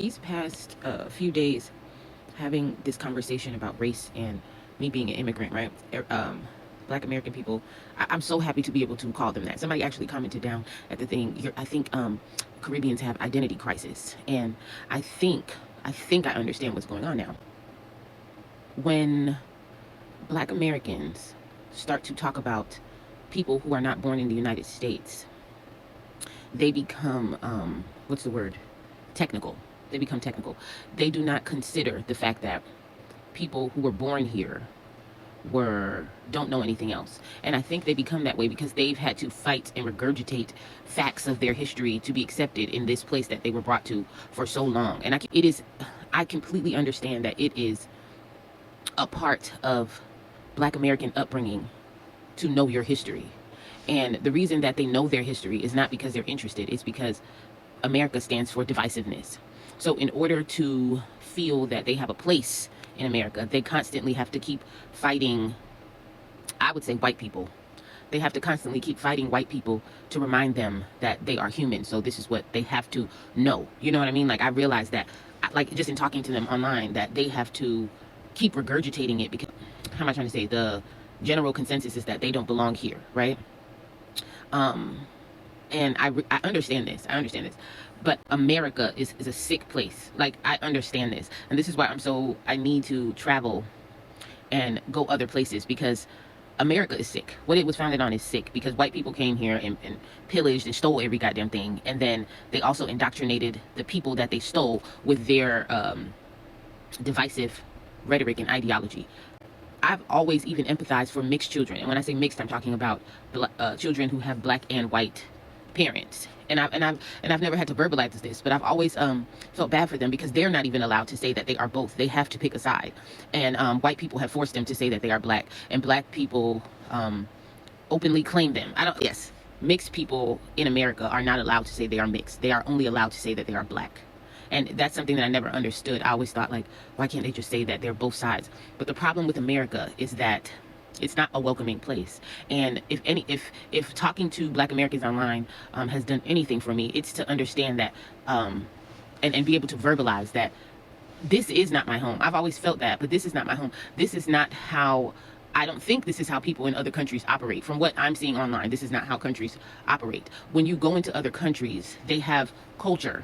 These past few days, having this conversation about race and me being an immigrant, right? Black American people, I'm so happy to be able to call them that. Somebody actually commented down at the thing. I think Caribbeans have identity crisis, and I think I understand what's going on now. When Black Americans start to talk about people who are not born in the United States, they become what's the word? Technical. They become technical. They do not consider the fact that people who were born here don't know anything else. And I think they become that way because they've had to fight and regurgitate facts of their history to be accepted in this place that they were brought to for so long. And I completely understand that it is a part of Black American upbringing to know your history. And the reason that they know their history is not because they're interested, it's because America stands for divisiveness. So in order to feel that they have a place in America, they constantly have to keep fighting, I would say, white people. They have to constantly keep fighting white people to remind them that they are human. So this is what they have to know. You know what I mean? Like, I realize that, like, just in talking to them online, that they have to keep regurgitating it because, how am I trying to say? The general consensus is that they don't belong here, right? And I understand this. I understand this. But America is a sick place. Like, I understand this. And this is why I need to travel and go other places, because America is sick. What it was founded on is sick, because white people came here and pillaged and stole every goddamn thing. And then they also indoctrinated the people that they stole with their divisive rhetoric and ideology. I've always even empathized for mixed children. And when I say mixed, I'm talking about children who have Black and white parents. And I've never had to verbalize this, but I've always felt bad for them because they're not even allowed to say that they are both. They have to pick a side. And white people have forced them to say that they are Black, and Black people openly claim them. Yes, mixed people in America are not allowed to say they are mixed. They are only allowed to say that they are Black. And that's something that I never understood. I always thought, like, why can't they just say that they're both sides? But the problem with America is that it's not a welcoming place. And if talking to Black Americans online has done anything for me, it's to understand that and be able to verbalize that this is not my home. I've always felt that, but this is not my home. This is not how, I don't think this is how people in other countries operate. From what I'm seeing online, this is not how countries operate. When you go into other countries, they have culture.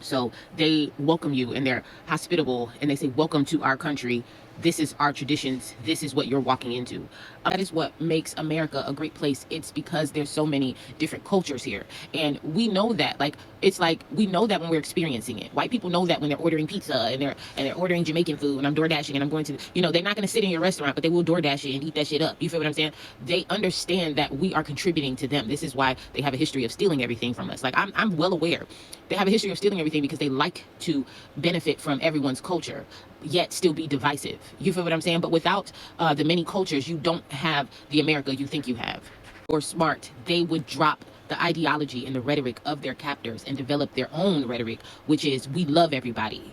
So they welcome you and they're hospitable and they say, welcome to our country. This is our traditions. This is what you're walking into. That is what makes America a great place. It's because there's so many different cultures here. And we know that, like, it's like, we know that when we're experiencing it. White people know that when they're ordering pizza and they're ordering Jamaican food, and I'm door dashing and I'm going to, they're not going to sit in your restaurant, but they will door dash it and eat that shit up. You feel what I'm saying? They understand that we are contributing to them. This is why they have a history of stealing everything from us. Like, I'm well aware. They have a history of stealing everything because they like to benefit from everyone's culture, yet still be divisive. You feel what I'm saying? But without the many cultures, you don't have the America you think you have. Or smart, they would drop the ideology and the rhetoric of their captors and develop their own rhetoric, which is, we love everybody.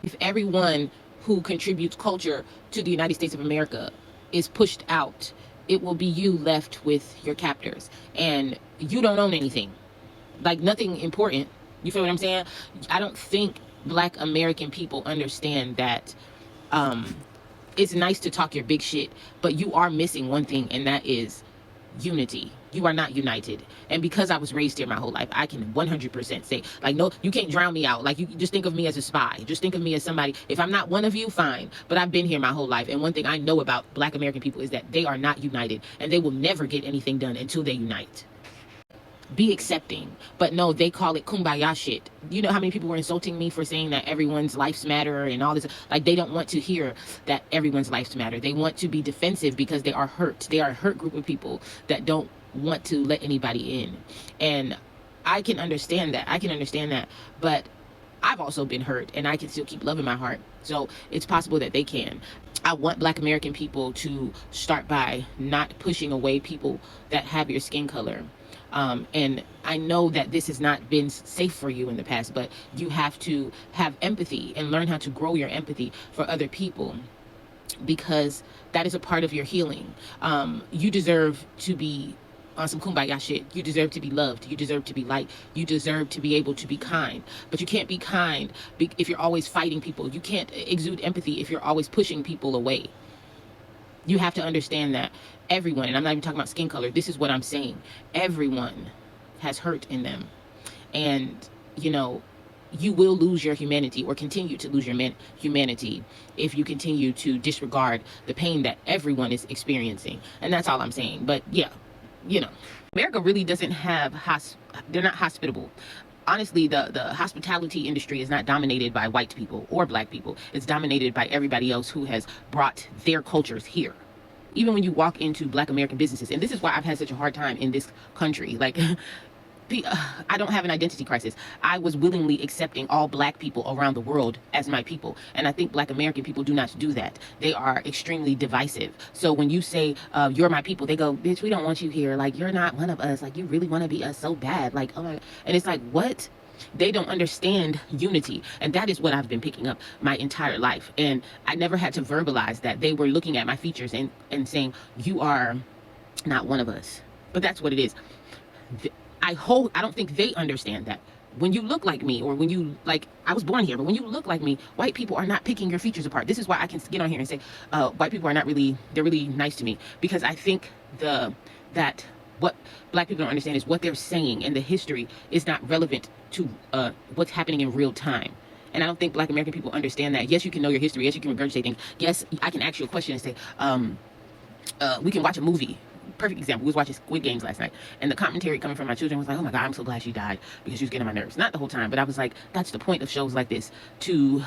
If everyone who contributes culture to the United States of America is pushed out, it will be you left with your captors. And you don't own anything. Like, nothing important. You feel what I'm saying? I don't think Black American people understand that it's nice to talk your big shit, but you are missing one thing, and that is unity. You are not united. And because I was raised here my whole life, I can 100% say, like, no, you can't drown me out. Like, you just think of me as a spy. Just think of me as somebody. If I'm not one of you, fine. But I've been here my whole life. And one thing I know about Black American people is that they are not united, and they will never get anything done until they unite. Be accepting. But no, they call it kumbaya shit. You know how many people were insulting me for saying that everyone's lives matter and all this? Like, they don't want to hear that everyone's lives matter. They want to be defensive because they are hurt. They are a hurt group of people that don't want to let anybody in. And I can understand that. I can understand that. But I've also been hurt, and I can still keep love in my heart. So it's possible that they can. I want Black American people to start by not pushing away people that have your skin color. And I know that this has not been safe for you in the past, but you have to have empathy and learn how to grow your empathy for other people, because that is a part of your healing. You deserve to be on some kumbaya shit. You deserve to be loved. You deserve to be liked. You deserve to be able to be kind. But you can't be kind if you're always fighting people. You can't exude empathy if you're always pushing people away. You have to understand that everyone, and I'm not even talking about skin color, this is what I'm saying. Everyone has hurt in them. And, you know, you will lose your humanity or continue to lose your humanity if you continue to disregard the pain that everyone is experiencing. And that's all I'm saying. But yeah, you know, America really doesn't have, they're not hospitable. Honestly, the hospitality industry is not dominated by white people or black people. It's dominated by everybody else who has brought their cultures here. Even when you walk into black American businesses, and this is why I've had such a hard time in this country, like, I don't have an identity crisis. I was willingly accepting all black people around the world as my people. And I think black American people do not do that. They are extremely divisive. So when you say, you're my people, they go, bitch, we don't want you here. Like, you're not one of us. Like, you really want to be us so bad. Like, oh my, and it's like, what? They don't understand unity. And that is what I've been picking up my entire life. And I never had to verbalize that. They were looking at my features and saying, you are not one of us. But that's what it is. I don't think they understand that. When you look like me, or when you, like, I was born here, but when you look like me, white people are not picking your features apart. This is why I can get on here and say, white people are not really, they're really nice to me. Because I think that what black people don't understand is what they're saying, and the history is not relevant to what's happening in real time. And I don't think black American people understand that. Yes, you can know your history. Yes, you can regurgitate things. Yes, I can ask you a question and say, we can watch a movie. Perfect example. We was watching Squid Games last night, and the commentary coming from my children was like, oh my God, I'm so glad she died, because she was getting on my nerves. Not the whole time, but I was like, that's the point of shows like this, to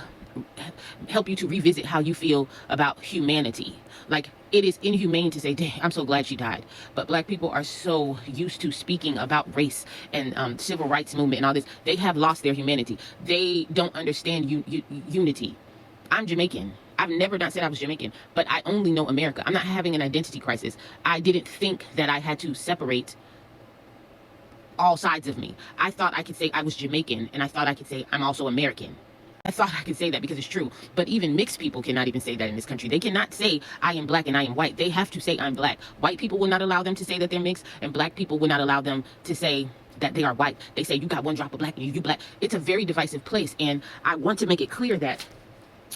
help you to revisit how you feel about humanity. Like, it is inhumane to say, dang, I'm so glad she died. But black people are so used to speaking about race and civil rights movement and all this. They have lost their humanity. They don't understand unity. I'm Jamaican. I've never not said I was Jamaican, but I only know America. I'm not having an identity crisis. I didn't think that I had to separate all sides of me. I thought I could say I was Jamaican, and I thought I could say I'm also American. I thought I could say that because it's true. But even mixed people cannot even say that in this country. They cannot say I am black and I am white. They have to say I'm black. White people will not allow them to say that they're mixed, and black people will not allow them to say that they are white. They say you got one drop of black and you black. It's a very divisive place, and I want to make it clear that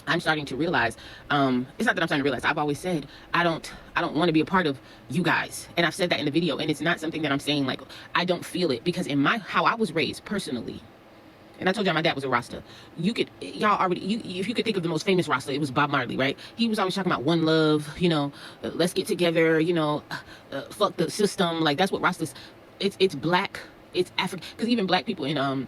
I'm starting to realize, it's not that I'm starting to realize, I've always said, I don't want to be a part of you guys. And I've said that in the video, and it's not something that I'm saying like, I don't feel it, because in how I was raised personally, and I told y'all my dad was a Rasta. If you could think of the most famous Rasta, it was Bob Marley, right? He was always talking about one love, you know, let's get together, you know, fuck the system. Like, that's what Rastas, it's black, it's African, because even black people in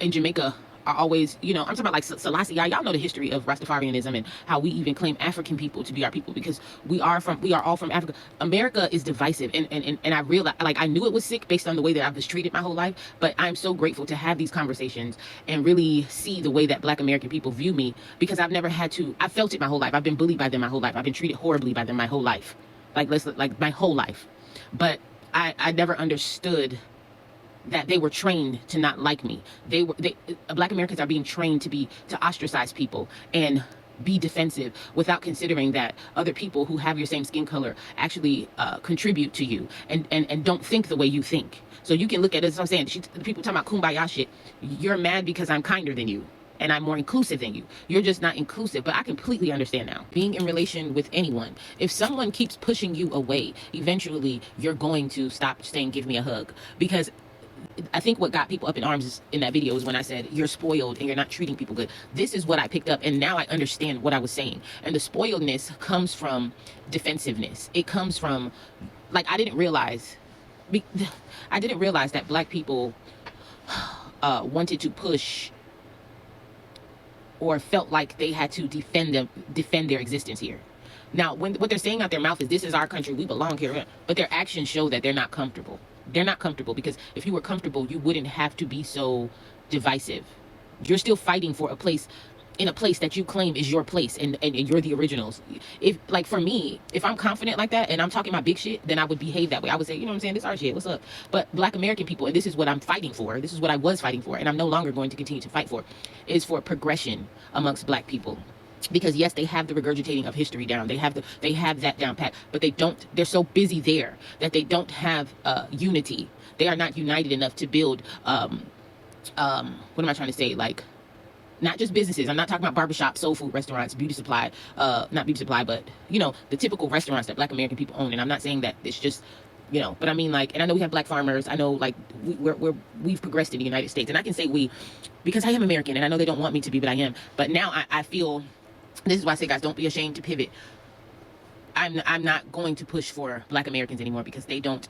Jamaica are always, you know, I'm talking about like Selassie. Y'all know the history of Rastafarianism and how we even claim African people to be our people, because we are all from Africa. America is divisive, and I realized, like, I knew it was sick based on the way that I was treated my whole life, but I'm so grateful to have these conversations and really see the way that black American people view me, because I've never had to, I felt it my whole life. I've been bullied by them my whole life. I've been treated horribly by them my whole life. Like my whole life. But I never understood that they were trained to not like me. Black Americans are being trained to ostracize people and be defensive, without considering that other people who have your same skin color actually contribute to you and don't think the way you think. So you can look at it, as I'm saying, people talking about kumbaya shit. You're mad because I'm kinder than you and I'm more inclusive than you. You're just not inclusive. But I completely understand now. Being in relation with anyone, if someone keeps pushing you away, eventually you're going to stop saying, give me a hug. Because I think what got people up in arms in that video is when I said, you're spoiled and you're not treating people good. This is what I picked up, and now I understand what I was saying. And the spoiledness comes from defensiveness. It comes from, like, I didn't realize that black people wanted to push or felt like they had to defend their existence here. Now, what they're saying out their mouth is, this is our country, we belong here, but their actions show that they're not comfortable. They're not comfortable, because if you were comfortable, you wouldn't have to be so divisive. You're still fighting for a place, in a place that you claim is your place, and you're the originals. If, like, for me, if I'm confident like that and I'm talking my big shit, then I would behave that way. I would say, you know what I'm saying, this is our shit, what's up? But black American people, and this is what I'm fighting for, this is what I was fighting for, and I'm no longer going to continue to fight for, is for progression amongst black people. Because yes, they have the regurgitating of history down. They have that down pat, but they don't. They're so busy there that they don't have unity. They are not united enough to build. What am I trying to say? Like, not just businesses. I'm not talking about barbershops, soul food restaurants, beauty supply, not beauty supply, but, you know, the typical restaurants that Black American people own. And I'm not saying that it's just, you know, but I mean, like, and I know we have Black farmers. I know, like, we've progressed in the United States. And I can say we, because I am American, and I know they don't want me to be, but I am. But now I feel, this is why I say, guys, don't be ashamed to pivot. I'm not going to push for Black Americans anymore because they don't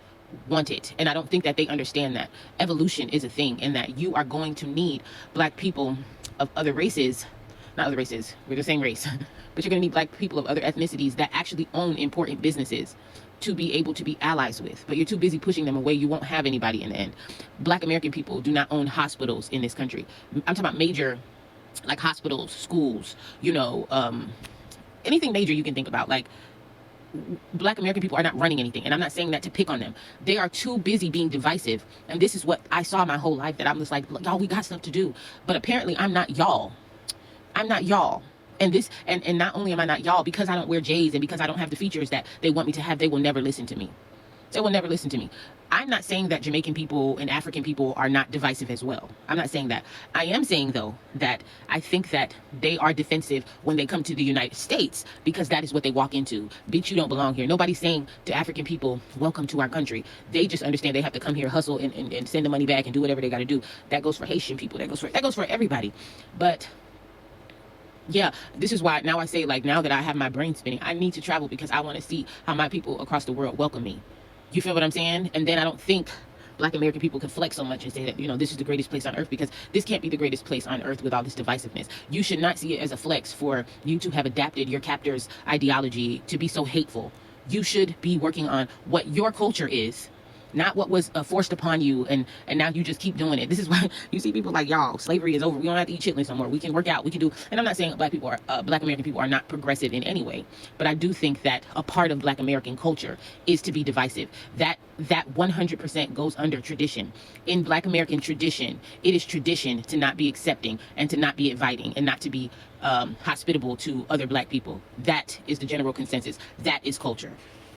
want it. And I don't think that they understand that evolution is a thing and that you are going to need Black people of other races, not other races, we're the same race, but you're going to need Black people of other ethnicities that actually own important businesses to be able to be allies with. But you're too busy pushing them away. You won't have anybody in the end. Black American people do not own hospitals in this country. I'm talking about major, like, hospitals, schools, you know, anything major you can think about. Like, Black American people are not running anything. And I'm not saying that to pick on them. They are too busy being divisive. And this is what I saw my whole life, that I'm just like, y'all, we got stuff to do. But apparently I'm not y'all. I'm not y'all. And this, and not only am I not y'all, because I don't wear J's and because I don't have the features that they want me to have, they will never listen to me. They will never listen to me. I'm not saying that Jamaican people and African people are not divisive as well. I'm not saying that. I am saying, though, that I think that they are defensive when they come to the United States because that is what they walk into. Bitch, you don't belong here. Nobody's saying to African people, welcome to our country. They just understand they have to come here, hustle, and send the money back and do whatever they got to do. That goes for Haitian people. That goes for everybody. But yeah, this is why now I say, like, now that I have my brain spinning, I need to travel because I want to see how my people across the world welcome me. You feel what I'm saying? And then I don't think Black American people can flex so much and say that, you know, this is the greatest place on earth, because this can't be the greatest place on earth with all this divisiveness. You should not see it as a flex for you to have adapted your captor's ideology to be so hateful. You should be working on what your culture is, not what was forced upon you, and now you just keep doing it. This is why you see people like, y'all, slavery is over. We don't have to eat chitlins no more. We can work out. We can do. And I'm not saying Black American people are not progressive in any way, but I do think that a part of Black American culture is to be divisive. That 100% goes under tradition. In Black American tradition, it is tradition to not be accepting and to not be inviting and not to be hospitable to other Black people. That is the general consensus. That is culture.